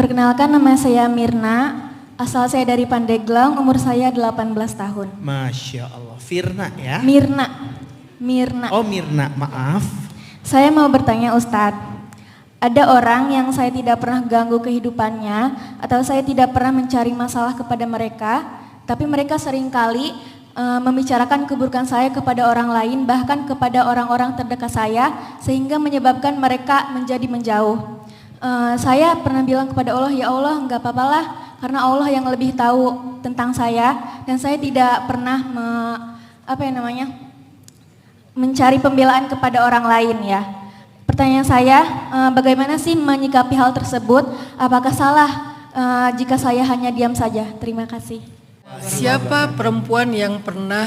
Perkenalkan, nama saya Mirna, asal saya dari Pandeglang, umur saya 18 tahun. Masya Allah, Firna ya? Mirna. Oh Mirna, maaf. Saya mau bertanya Ustadz, ada orang yang saya tidak pernah ganggu kehidupannya atau saya tidak pernah mencari masalah kepada mereka, tapi mereka seringkali membicarakan keburukan saya kepada orang lain, bahkan kepada orang-orang terdekat saya, sehingga menyebabkan mereka menjadi menjauh. Saya pernah bilang kepada Allah, ya Allah enggak apa-apalah, karena Allah yang lebih tahu tentang saya, dan saya tidak pernah mencari pembelaan kepada orang lain ya. Pertanyaan saya, bagaimana sih menyikapi hal tersebut? Apakah salah jika saya hanya diam saja? Terima kasih. Siapa perempuan yang pernah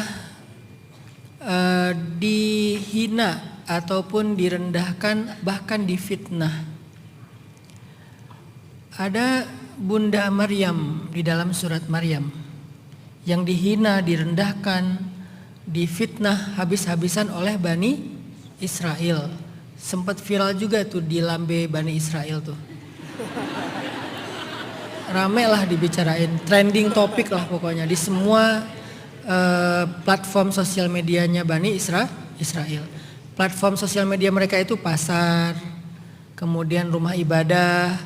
dihina ataupun direndahkan, bahkan difitnah? Ada Bunda Maryam di dalam surat Maryam yang dihina, direndahkan, difitnah habis-habisan oleh Bani Israel. Sempat viral juga tuh di lambe Bani Israel tuh. Rame lah dibicarain, trending topik lah pokoknya di semua platform sosial medianya Bani Israel. Platform sosial media mereka itu pasar, kemudian rumah ibadah,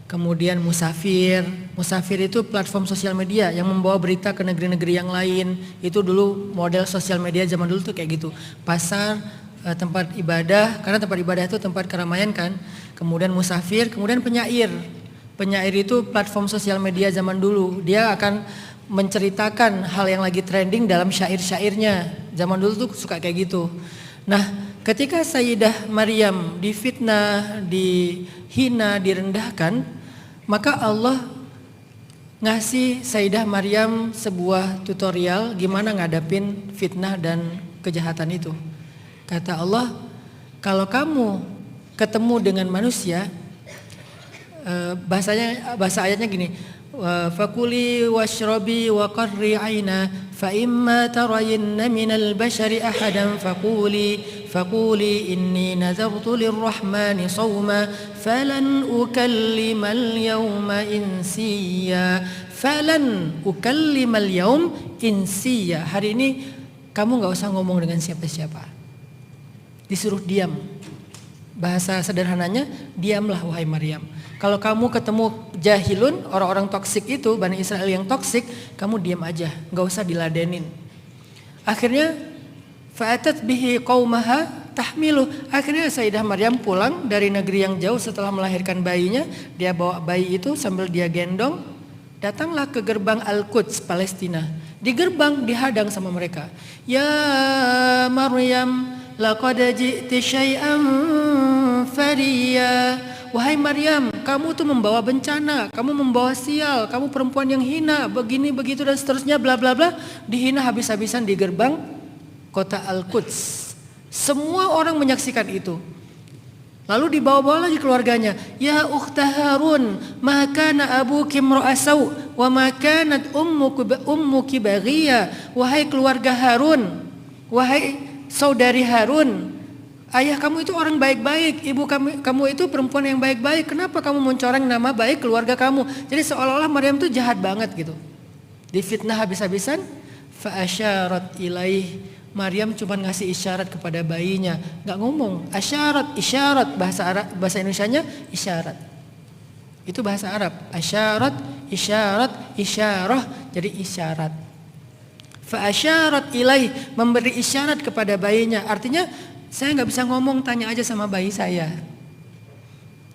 kemudian musafir. Musafir itu platform sosial media yang membawa berita ke negeri-negeri yang lain. Itu dulu model sosial media zaman dulu tuh kayak gitu. Pasar, tempat ibadah, karena tempat ibadah itu tempat keramaian kan. Kemudian musafir, kemudian penyair. Penyair itu platform sosial media zaman dulu. Dia akan menceritakan hal yang lagi trending dalam syair-syairnya. Zaman dulu tuh suka kayak gitu. Nah, ketika Sayyidah Maryam difitnah, dihina, direndahkan, maka Allah ngasih Sayyidah Maryam sebuah tutorial gimana ngadapin fitnah dan kejahatan itu. Kata Allah, kalau kamu ketemu dengan manusia, bahasa ayatnya gini, fakuli washrabi wa qarri aina fa imma tarayinna minal bashari ahadan faquli inni nazartu lirrahmani sawma falan ukallimal yawma insiya. Hari ini kamu gak usah ngomong dengan siapa-siapa. Disuruh diam. Bahasa sederhananya, diamlah wahai Maryam. Kalau kamu ketemu jahilun, orang-orang toksik itu, Bani Israel yang toksik, kamu diam aja, gak usah diladenin. Akhirnya fa'atat bihi qaumaha tahmilu. Akhirnya Sayyidah Maryam pulang dari negeri yang jauh setelah melahirkan bayinya. Dia bawa bayi itu sambil dia gendong, datanglah ke gerbang Al-Quds, Palestina. Di gerbang dihadang sama mereka. Ya Maryam, laqad ji'ti syai'an fariya. Wahai Maryam, kamu tuh membawa bencana, kamu membawa sial, kamu perempuan yang hina, begini begitu dan seterusnya, bla bla bla. Dihina habis-habisan di gerbang kota Al-Quds. Semua orang menyaksikan itu. Lalu dibawa-bawa lagi keluarganya. Ya ukhta Harun, ma kana abuki imra'asau wa ma kanat ummuki baghiya. Wahai keluarga Harun, wahai saudari Harun, ayah kamu itu orang baik-baik, ibu kamu itu perempuan yang baik-baik. Kenapa kamu mencoreng nama baik keluarga kamu? Jadi seolah-olah Maryam itu jahat banget gitu. Difitnah habis-habisan. Fa asyarat ilaih. Maryam cuma ngasih isyarat kepada bayinya, nggak ngomong. Asyarat, isyarat, bahasa Indonesianya isyarat. Itu bahasa Arab. Asyarat, isyarat, isyarah, jadi isyarat. Fa asyarat ilaih, memberi isyarat kepada bayinya. Artinya saya nggak bisa ngomong, tanya aja sama bayi saya.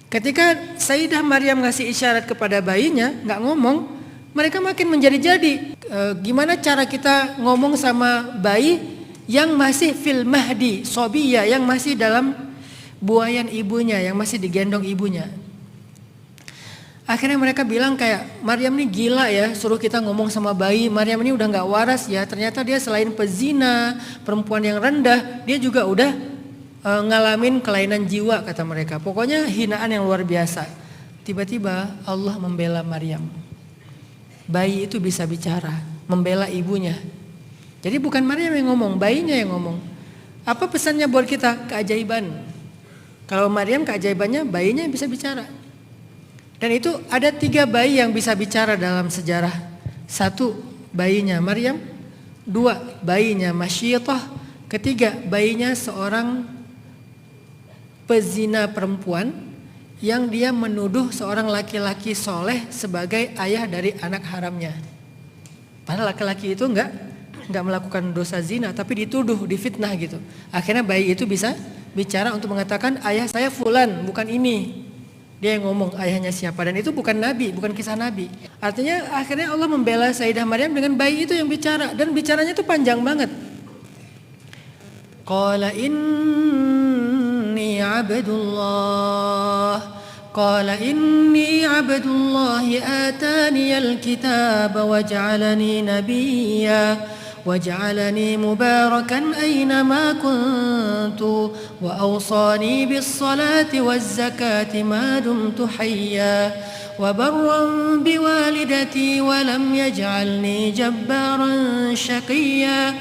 Ketika Sayyidah Maryam ngasih isyarat kepada bayinya, nggak ngomong, mereka makin menjadi-jadi. Gimana cara kita ngomong sama bayi yang masih fil mahdi, sobiyah, yang masih dalam buayan ibunya, yang masih digendong ibunya. Akhirnya mereka bilang kayak, Maryam ini gila ya, suruh kita ngomong sama bayi. Maryam ini udah gak waras ya, ternyata dia selain pezina, perempuan yang rendah, dia juga udah ngalamin kelainan jiwa, kata mereka. Pokoknya hinaan yang luar biasa. Tiba-tiba Allah membela Maryam. Bayi itu bisa bicara, membela ibunya. Jadi bukan Maryam yang ngomong, bayinya yang ngomong. Apa pesannya buat kita? Keajaiban. Kalau Maryam keajaibannya, bayinya yang bisa bicara. Dan itu ada 3 bayi yang bisa bicara dalam sejarah. 1 bayinya Maryam, 2 bayinya Masyiatah, 3 bayinya seorang pezina perempuan yang dia menuduh seorang laki-laki soleh sebagai ayah dari anak haramnya. Padahal laki-laki itu enggak melakukan dosa zina, tapi dituduh, difitnah gitu. Akhirnya bayi itu bisa bicara untuk mengatakan ayah saya fulan, bukan ini. Dia yang ngomong ayahnya siapa, dan itu bukan nabi, bukan kisah nabi. Artinya akhirnya Allah membela Sayyidah Maryam dengan bayi itu yang bicara, dan bicaranya itu panjang banget. Qala inni abdullah ataniyal kitaba waj'alani nabiyya وجعلني مباركا أينما كنت وأوصاني بالصلاة والزكاة ما دمت حيا وبرا بوالدتي ولم يجعلني جبارا شقيا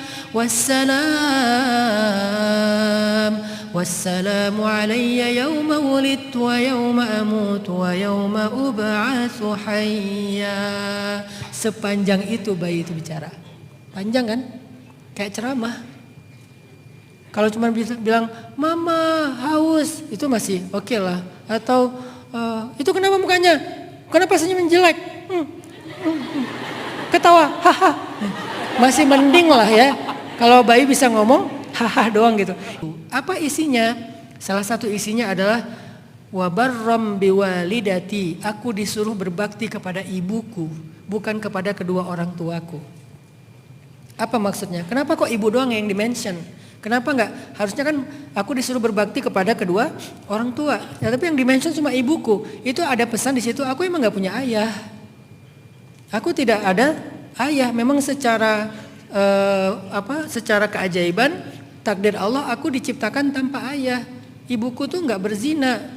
والسلام علي يوم ولدت ويوم أموت ويوم أبعث حيا. Sepanjang itu bayi itu bicara. Panjang kan? Kayak ceramah. Kalau cuma bilang mama haus, itu masih oke lah. Atau itu kenapa mukanya? Kenapa senyum jelek? Ketawa, haha. Masih mending lah ya. Kalau bayi bisa ngomong haha doang gitu. Apa isinya? Salah satu isinya adalah wabarram biwalidati. Aku disuruh berbakti kepada ibuku, bukan kepada kedua orang tuaku. Apa maksudnya? Kenapa kok ibu doang yang dimention? Kenapa enggak? Harusnya kan aku disuruh berbakti kepada kedua orang tua. Ya, tapi yang dimention cuma ibuku. Itu ada pesan di situ. Aku emang enggak punya ayah. Aku tidak ada ayah. Memang secara secara keajaiban takdir Allah aku diciptakan tanpa ayah. Ibuku tuh enggak berzina.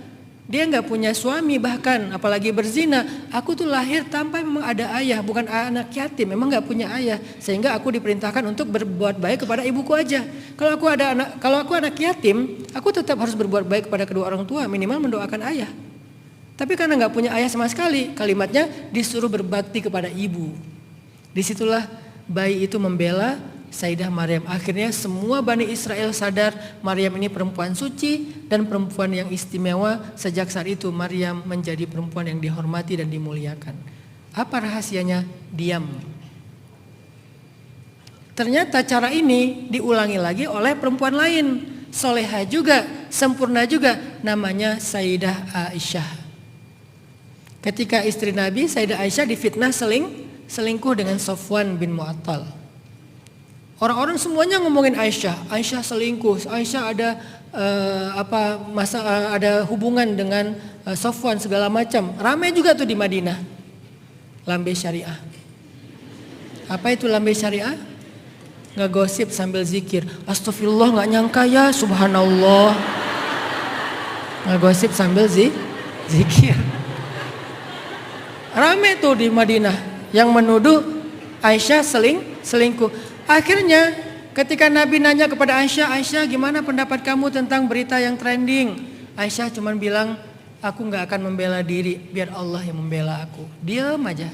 Dia nggak punya suami, bahkan apalagi berzina. Aku tuh lahir tanpa memang ada ayah, bukan anak yatim, memang nggak punya ayah. Sehingga aku diperintahkan untuk berbuat baik kepada ibuku aja. Kalau aku anak yatim, aku tetap harus berbuat baik kepada kedua orang tua, minimal mendoakan ayah. Tapi karena nggak punya ayah sama sekali, kalimatnya disuruh berbakti kepada ibu. Disitulah bayi itu membela Sayyidah Maryam. Akhirnya semua Bani Israel sadar Maryam ini perempuan suci dan perempuan yang istimewa. Sejak saat itu Maryam menjadi perempuan yang dihormati dan dimuliakan. Apa rahasianya? Diam. Ternyata cara ini diulangi lagi oleh perempuan lain. Soleha juga, sempurna juga. Namanya Sayyidah Aisyah. Ketika istri Nabi, Sayyidah Aisyah difitnah selingkuh dengan Sofwan bin Mu'attal. Orang-orang semuanya ngomongin Aisyah. Aisyah selingkuh. Aisyah ada ada hubungan dengan Sofwan segala macam. Ramai juga tuh di Madinah. Lambe syariah. Apa itu lambe syariah? Ngegosip sambil zikir. Astagfirullah, nggak nyangka ya, subhanallah. Ngegosip sambil zikir. Ramai tuh di Madinah yang menuduh Aisyah selingkuh. Akhirnya ketika Nabi nanya kepada Aisyah, Aisyah gimana pendapat kamu tentang berita yang trending? Aisyah cuma bilang, aku gak akan membela diri, biar Allah yang membela aku. Diam aja.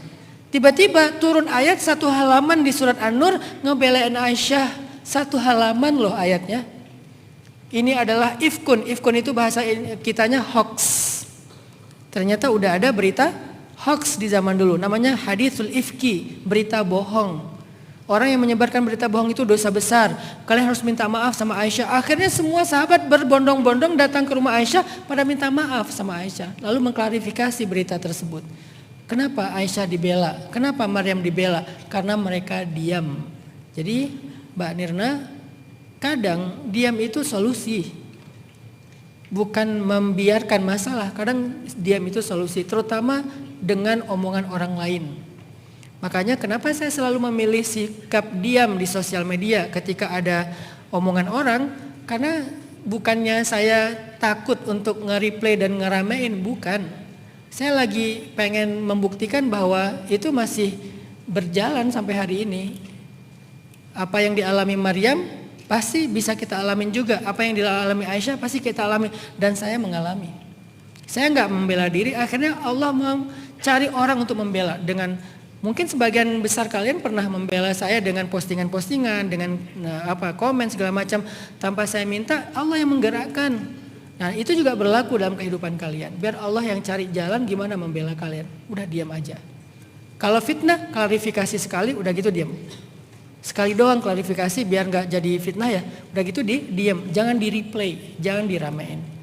Tiba-tiba turun ayat 1 halaman di surat An-Nur ngebelain Aisyah. 1 halaman loh ayatnya. Ini adalah ifkun. Ifkun itu bahasa kitanya hoax. Ternyata udah ada berita hoax di zaman dulu. Namanya haditsul ifki, berita bohong. Orang yang menyebarkan berita bohong itu dosa besar. Kalian harus minta maaf sama Aisyah. Akhirnya semua sahabat berbondong-bondong datang ke rumah Aisyah pada minta maaf sama Aisyah. Lalu mengklarifikasi berita tersebut. Kenapa Aisyah dibela? Kenapa Maryam dibela? Karena mereka diam. Jadi Mbak Nirna, kadang diam itu solusi. Bukan membiarkan masalah. Kadang diam itu solusi. Terutama dengan omongan orang lain. Makanya kenapa saya selalu memilih sikap diam di sosial media ketika ada omongan orang. Karena bukannya saya takut untuk nge-replay dan ngeramein, bukan. Saya lagi pengen membuktikan bahwa itu masih berjalan sampai hari ini. Apa yang dialami Maryam pasti bisa kita alamin juga. Apa yang dialami Aisyah pasti kita alami. Dan saya mengalami. Saya nggak membela diri, akhirnya Allah mau cari orang untuk membela dengan mungkin sebagian besar kalian pernah membela saya dengan postingan-postingan, dengan komen segala macam tanpa saya minta, Allah yang menggerakkan. Nah, itu juga berlaku dalam kehidupan kalian. Biar Allah yang cari jalan gimana membela kalian. Udah diam aja. Kalau fitnah, klarifikasi sekali, udah gitu diam. Sekali doang klarifikasi biar nggak jadi fitnah ya. Udah gitu diam, jangan di replay, jangan diramein.